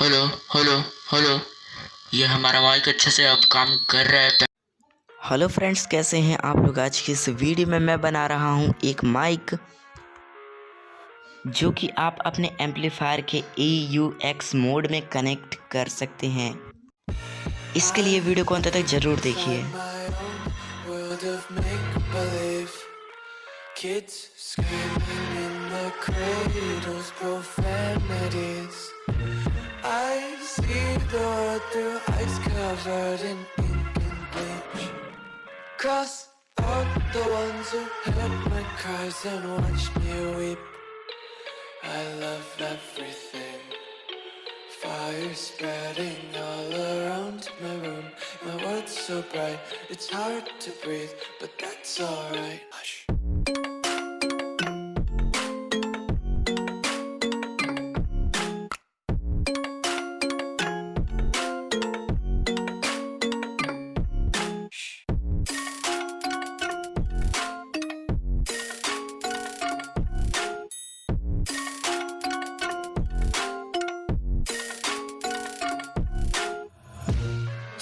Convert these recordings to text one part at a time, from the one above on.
Hello hello hello. ये हमारा mic अच्छे से अब काम कर रहा है। हेलो फ्रेंड्स, कैसे हैं आप लोग। आज की इस वीडियो में मैं बना रहा हूं एक माइक जो कि आप अपने एम्पलीफायर के AUX मोड में कनेक्ट कर सकते हैं। इसके लिए वीडियो को अंत तक जरूर देखिए। Kids screaming in the cradles, profanities. I see the world through ice covered in ink and bleach. Cross out the ones who heard my cries and watched me weep. I love everything. Fire spreading all around my room. My world's so bright, it's hard to breathe, but that's alright. Hush.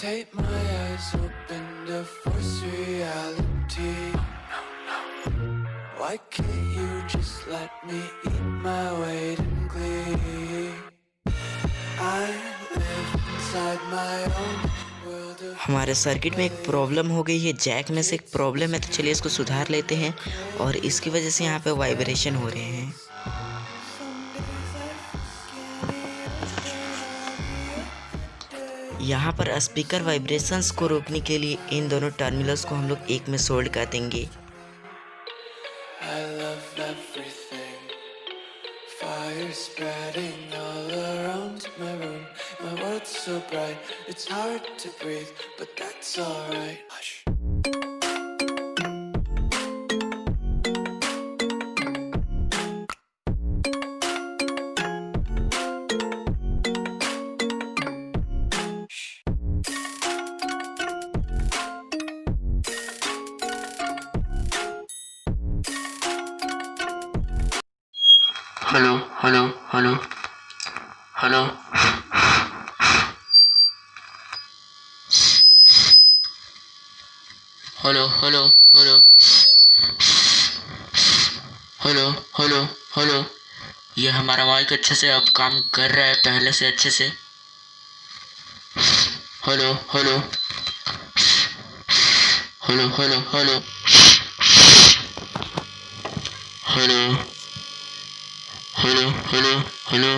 Take my eyes open to force reality. Why can't you just let me eat my weight in glee? I live inside my own world of... हमारे circuit में एक problem हो गई है, Jack में से एक problem है, तो चलिए इसको सुधार लेते हैं। और इसकी वजह से यहाँ पे वाइब्रेशन हो रहे हैं। यहाँ पर स्पीकर वाइब्रेशंस को रोकने के लिए इन दोनों टर्मिनल्स को हम लोग एक में सोल्ड कर देंगे। Fire spreading all around my room. My world's so bright, it's hard to breathe, but that's alright. Hush. Hello hello hello hello hello hello hello hello hello hello. ये हमारा माइक अच्छे से अब काम कर रहा है, पहले से अच्छे से। Hello hello hello hello hello hello hello hello hello.